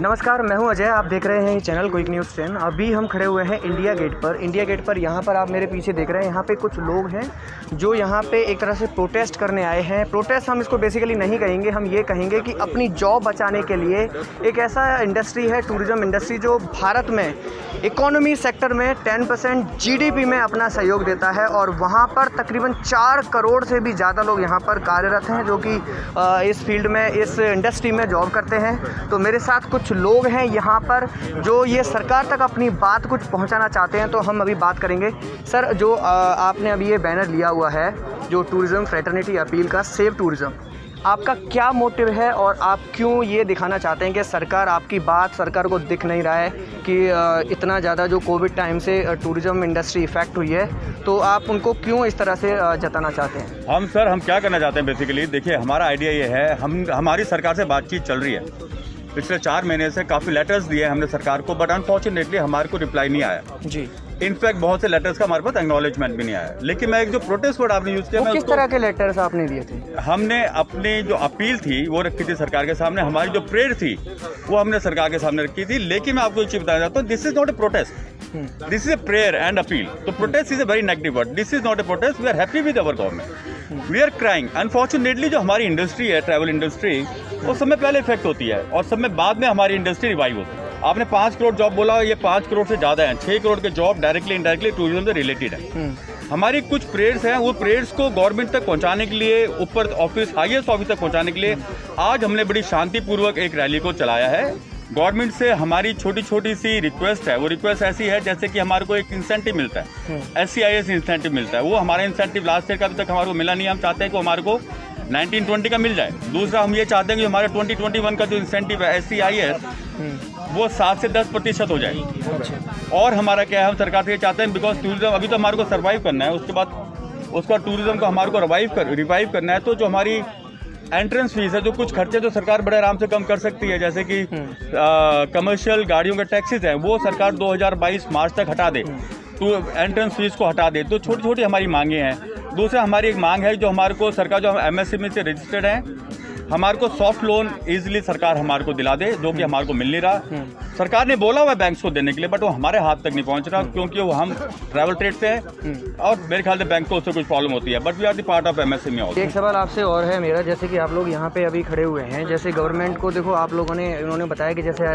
नमस्कार, मैं हूं अजय। आप देख रहे हैं चैनल क्विक न्यूज़ 10। अभी हम खड़े हुए हैं इंडिया गेट पर। यहाँ पर आप मेरे पीछे देख रहे हैं, यहाँ पे कुछ लोग हैं जो यहाँ पे एक तरह से प्रोटेस्ट करने आए हैं। प्रोटेस्ट हम इसको बेसिकली नहीं कहेंगे, हम ये कहेंगे कि अपनी जॉब बचाने के लिए एक ऐसा इंडस्ट्री है, टूरिज़्म इंडस्ट्री, जो भारत में इकोनॉमी सेक्टर में 10% GDP में अपना सहयोग देता है। और वहाँ पर तकरीबन 4 करोड़ से भी ज़्यादा लोग यहाँ पर कार्यरत हैं जो कि इस फील्ड में, इस इंडस्ट्री में जॉब करते हैं। तो मेरे साथ कुछ लोग हैं यहाँ पर जो ये सरकार तक अपनी बात कुछ पहुँचाना चाहते हैं, तो हम अभी बात करेंगे। सर, जो आपने अभी ये बैनर लिया हुआ है जो टूरिज़्म फ्रेटर्निटी अपील का, सेव टूरिज़्म, आपका क्या मोटिव है और आप क्यों ये दिखाना चाहते हैं कि सरकार, आपकी बात सरकार को दिख नहीं रहा है कि इतना ज़्यादा जो कोविड टाइम से टूरिज़्म इंडस्ट्री इफ़ेक्ट हुई है, तो आप उनको क्यों इस तरह से जताना चाहते हैं? हम क्या करना चाहते हैं बेसिकली, देखिए हमारा आइडिया ये है, हमारी सरकार से बातचीत चल रही है। पिछले 4 महीने से काफ़ी लेटर्स दिए हमने सरकार को, बट अनफॉर्चुनेटली हमारे को रिप्लाई नहीं आया जी। इनफैक्ट बहुत से लेटर्स का हमारे पास एक्नॉलेजमेंट भी नहीं आया। लेकिन मैं एक जो प्रोटेस्ट वर्ड आपने यूज़ किया, किस तरह के लेटर्स आपने दिए थे? हमने अपनी जो अपील थी वो रखी थी सरकार के सामने, हमारी जो प्रेयर थी वो हमने सरकार के सामने रखी थी। लेकिन मैं आपको एक चीज़ बताना चाहता हूँ, this is not a protest, this is a prayer and appeal. तो protest is a very negative word, this is not a protest. We are happy with our government, we are crying. Unfortunately जो हमारी industry है, travel industry, वो सब में पहले effect होती है और सब में बाद में हमारी इंडस्ट्री रिवाइव होती है। आपने 5 करोड़ जॉब बोला, ये 5 करोड़ से ज़्यादा है। 6 करोड़ के जॉब डायरेक्टली इनडायरेक्टली टूरिज्म से रिलेटेड है। हमारी कुछ प्रेयर्स हैं, वो प्रेयर्स को गवर्नमेंट तक पहुंचाने के लिए, ऊपर ऑफिस, हाईएस्ट ऑफिस तक पहुंचाने के लिए आज हमने बड़ी शांतिपूर्वक एक रैली को चलाया है। गवर्नमेंट से हमारी छोटी छोटी सी रिक्वेस्ट है। वो रिक्वेस्ट ऐसी है जैसे कि हमारे को एक इंसेंटिव मिलता है, SCIS इंसेंटिव मिलता है। वो हमारा इंसेंटिव लास्ट ईयर का अभी तक हमारे को मिला नहीं। हम चाहते हैं कि हमारे को 1920 का मिल जाए। दूसरा, हम ये चाहते हैं कि हमारे 2021 का जो इंसेंटिव है SCIS, वो 7 से 10% हो जाए। और हमारा क्या है, हम सरकार से ये चाहते हैं, बिकॉज टूरिज्म अभी तो हमारे को सर्वाइव करना है, उसके बाद उसका टूरिज्म को हमारे को रिवाइव करना है। तो जो हमारी एंट्रेंस फीस है, जो कुछ खर्चे जो सरकार बड़े आराम से कम कर सकती है, जैसे कि कमर्शियल गाड़ियों के टैक्सेस हैं, वो सरकार 2022 मार्च तक हटा दे, तो एंट्रेंस फीस को हटा दे। तो छोटी छोटी हमारी मांगे हैं। दूसरा, हमारी एक मांग है जो हमारे को सरकार, जो हम MSME से रजिस्टर्ड हैं, हमारे को सॉफ्ट लोन इजीली सरकार हमारे को दिला दे, जो कि हमारे को मिल नहीं रहा। सरकार ने बोला हुआ है बैंक्स को देने के लिए, बट वो हमारे हाथ तक नहीं पहुंच रहा, क्योंकि वो हम ट्रैवल ट्रेड से हैं और मेरे ख्याल से बैंक को उससे कुछ प्रॉब्लम होती है। But we are the part of MSME also. एक सवाल आपसे और है मेरा, जैसे कि आप लोग यहाँ पे अभी खड़े हुए हैं, जैसे गवर्नमेंट को देखो, आप लोगों ने, उन्होंने बताया कि जैसे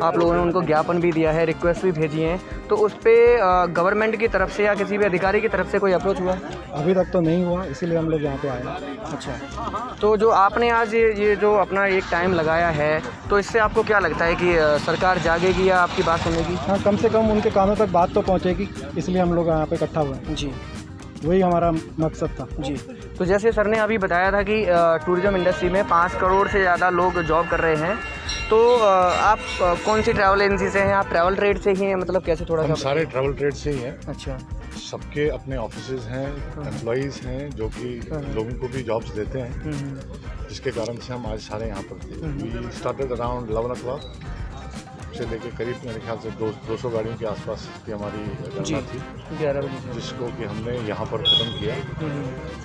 आप लोगों ने उनको ज्ञापन भी दिया है, रिक्वेस्ट भी भेजी है, तो उस पर गवर्नमेंट की तरफ से या किसी भी अधिकारी की तरफ से कोई अप्रोच हुआ? अभी तक तो नहीं हुआ, इसीलिए हम लोग यहाँ पे आए। अच्छा, तो जो आपने आज ये जो अपना एक टाइम लगाया है, तो इससे आपको क्या लगता है कि सरकार जागेगी या आपकी बात सुनेगी? हाँ, कम से कम उनके कानों तक बात तो पहुँचेगी, इसलिए हम लोग यहाँ पे इकट्ठा हुए हैं जी। वही हमारा मकसद था जी। तो जैसे सर ने अभी बताया था कि टूरिज़्म इंडस्ट्री में 5 करोड़ से ज़्यादा लोग जॉब कर रहे हैं, तो आप कौन सी ट्रैवल एजेंसी से हैं? आप ट्रैवल ट्रेड से ही हैं, मतलब कैसे? थोड़ा हम सारे ट्रैवल ट्रेड से ही हैं। अच्छा। सबके अपने ऑफिसेज हैं, एम्प्लॉइज़ हैं जो कि लोगों को भी जॉब्स देते हैं, जिसके कारण से हम आज सारे यहाँ पर थे। वी स्टार्टेड अराउंड 11 o'clock से लेके करीब मेरे ख्याल से 200 गाड़ियों के आसपास की हमारी गणना थी, 11 बजे, जिसको कि हमने यहाँ पर ख़त्म किया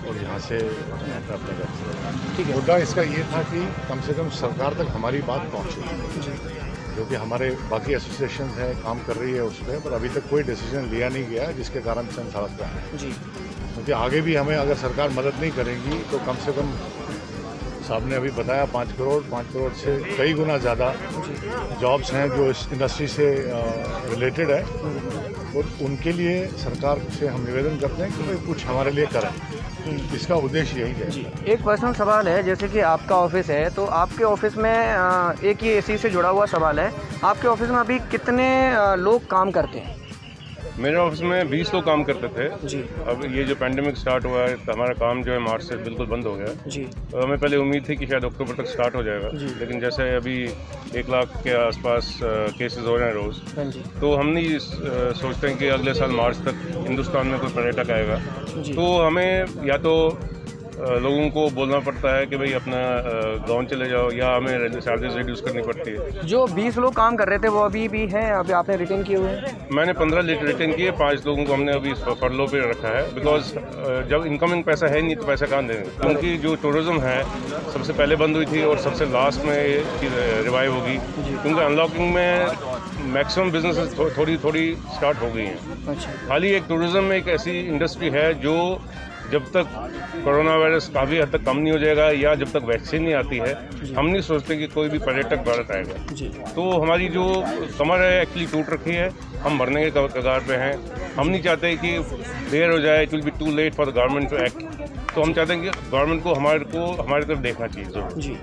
और यहाँ से अपने घर से। ठीक है। मुद्दा इसका ये था कि कम से कम सरकार तक हमारी बात पहुँचे, जो कि हमारे बाकी एसोसिएशन हैं, काम कर रही है उस पर, पर अभी तक कोई डिसीजन लिया नहीं गया, जिसके कारण से हम सड़क पर आए जी। क्योंकि आगे भी हमें अगर सरकार मदद नहीं करेगी तो कम से कम, साहब ने अभी बताया, 5 करोड़ से कई गुना ज़्यादा जॉब्स हैं जो इस इंडस्ट्री से रिलेटेड है, और उनके लिए सरकार से हम निवेदन करते हैं कि भाई कुछ हमारे लिए करें। इसका उद्देश्य यही है। एक पर्सनल सवाल है, जैसे कि आपका ऑफिस है, तो आपके ऑफिस में एक ये इसी से जुड़ा हुआ सवाल है, आपके ऑफिस में अभी कितने लोग काम करते हैं? मेरे ऑफिस में 20 लोग काम करते थे जी। अब ये जो पैंडेमिक स्टार्ट हुआ है तो हमारा काम जो है मार्च से बिल्कुल बंद हो गया जी। तो हमें पहले उम्मीद थी कि शायद अक्टूबर तक स्टार्ट हो जाएगा, लेकिन जैसे अभी 1 लाख के आसपास केसेस हो रहे हैं रोज़, तो हम नहीं सोचते हैं कि अगले साल मार्च तक हिंदुस्तान में कोई पर्यटक आएगा। तो हमें या तो लोगों को बोलना पड़ता है कि भाई अपना गाँव चले जाओ, या हमें चार्जेस रिड्यूस करनी पड़ती है। जो 20 लोग काम कर रहे थे वो अभी भी हैं, अभी आपने रिटेन किए हुए हैं? मैंने 15 रिटेन किए, 5 लोगों को हमने अभी फरलो पे रखा है, बिकॉज जब इनकमिंग पैसा है नहीं तो पैसा कहाँ देंगे। क्योंकि जो टूरिज्म है सबसे पहले बंद हुई थी और सबसे लास्ट में रिवाइव होगी, क्योंकि अनलॉकिंग में मैक्सिमम बिजनेस थोड़ी स्टार्ट हो गई हैं। अच्छा। खाली एक टूरिज्म में एक ऐसी इंडस्ट्री है जो जब तक कोरोना वायरस काफ़ी हद तक कम नहीं हो जाएगा या जब तक वैक्सीन नहीं आती है, हम नहीं सोचते कि कोई भी पर्यटक भारत आएगा। जी। तो हमारी जो कमर है एक्चुअली टूट रखी है, हम मरने के कगार पे हैं। हम नहीं चाहते कि देर हो जाए, it will be too late for the government to act. तो हम चाहते हैं कि गवर्नमेंट को हमारी तरफ देखना चाहिए जरूर। जी।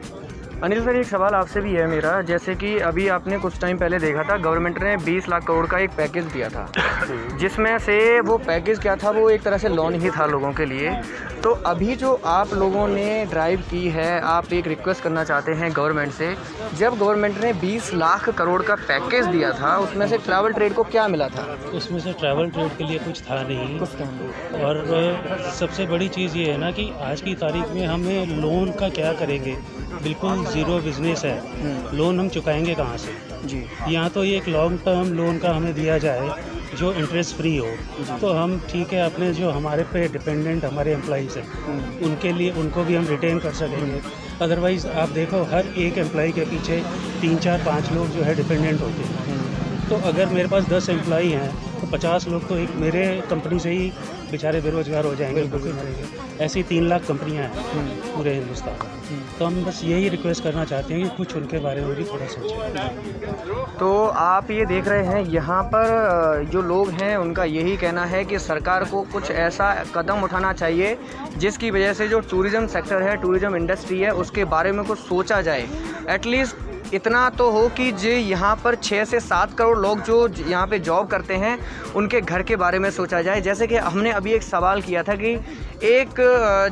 अनिल सर, एक सवाल आपसे भी है मेरा, जैसे कि अभी आपने कुछ टाइम पहले देखा था गवर्नमेंट ने 20 लाख करोड़ का एक पैकेज दिया था, जिसमें से वो पैकेज क्या था, वो एक तरह से लोन ही था लोगों के लिए। तो अभी जो आप लोगों ने ड्राइव की है, आप एक रिक्वेस्ट करना चाहते हैं गवर्नमेंट से, जब गवर्नमेंट ने 20 लाख करोड़ का पैकेज दिया था उसमें से ट्रैवल ट्रेड को क्या मिला था? उसमें से ट्रैवल ट्रेड के लिए कुछ था नहीं। और सबसे बड़ी चीज़ ये है ना कि आज की तारीख में हमें लोन का क्या करेंगे, बिल्कुल ज़ीरो बिजनेस है, लोन हम चुकाएंगे कहाँ से? जी। यहाँ तो ये एक लॉन्ग टर्म लोन का हमें दिया जाए जो इंटरेस्ट फ्री हो, तो हम ठीक है अपने जो हमारे पे डिपेंडेंट हमारे एम्प्लॉइज़ हैं उनके लिए उनको भी हम रिटेन कर सकेंगे। अदरवाइज़ आप देखो हर एक एम्प्लॉई के पीछे 3, 4, 5 लोग जो है डिपेंडेंट होते हैं। तो अगर मेरे पास 10 एम्प्लॉई हैं तो 50 लोग तो एक मेरे कंपनी से ही बेचारे बेरोजगार हो जाएंगे, भूखे मरेंगे। ऐसी 3 लाख कंपनियां हैं पूरे हिंदुस्तान में। तो हम बस यही रिक्वेस्ट करना चाहते हैं कि कुछ उनके बारे में भी थोड़ा सोचें। तो आप ये देख रहे हैं यहाँ पर जो लोग हैं उनका यही कहना है कि सरकार को कुछ ऐसा कदम उठाना चाहिए जिसकी वजह से जो टूरिज़्म सेक्टर है, टूरिज़्म इंडस्ट्री है, उसके बारे में कुछ सोचा जाए। एटलीस्ट इतना तो हो कि जो यहाँ पर 6 से 7 करोड़ लोग जो यहाँ पे जॉब करते हैं उनके घर के बारे में सोचा जाए। जैसे कि हमने अभी एक सवाल किया था कि एक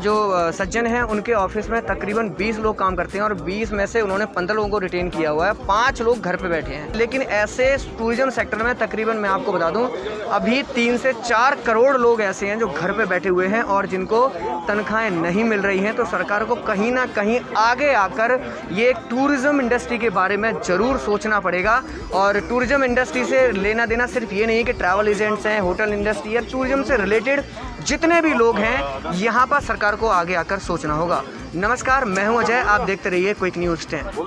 जो सज्जन हैं उनके ऑफिस में तकरीबन 20 लोग काम करते हैं और 20 में से उन्होंने 15 लोगों को रिटेन किया हुआ है, 5 लोग घर पे बैठे हैं। लेकिन ऐसे टूरिज़्म सेक्टर में तकरीबन मैं आपको बता दूं अभी 3 से 4 करोड़ लोग ऐसे हैं जो घर पे बैठे हुए हैं और जिनको तनख्वाहें नहीं मिल रही हैं। तो सरकार को कहीं ना कहीं आगे आकर ये एक टूरिज़्म इंडस्ट्री के बारे में ज़रूर सोचना पड़ेगा। और टूरिज़्म इंडस्ट्री से लेना देना सिर्फ ये नहीं कि ट्रैवल एजेंट्स हैं, होटल इंडस्ट्री या टूरिज़्म से रिलेटेड जितने भी लोग हैं यहाँ पर सरकार को आगे आकर सोचना होगा। नमस्कार, मैं हूँ अजय, आप देखते रहिए क्विक न्यूज़ 10।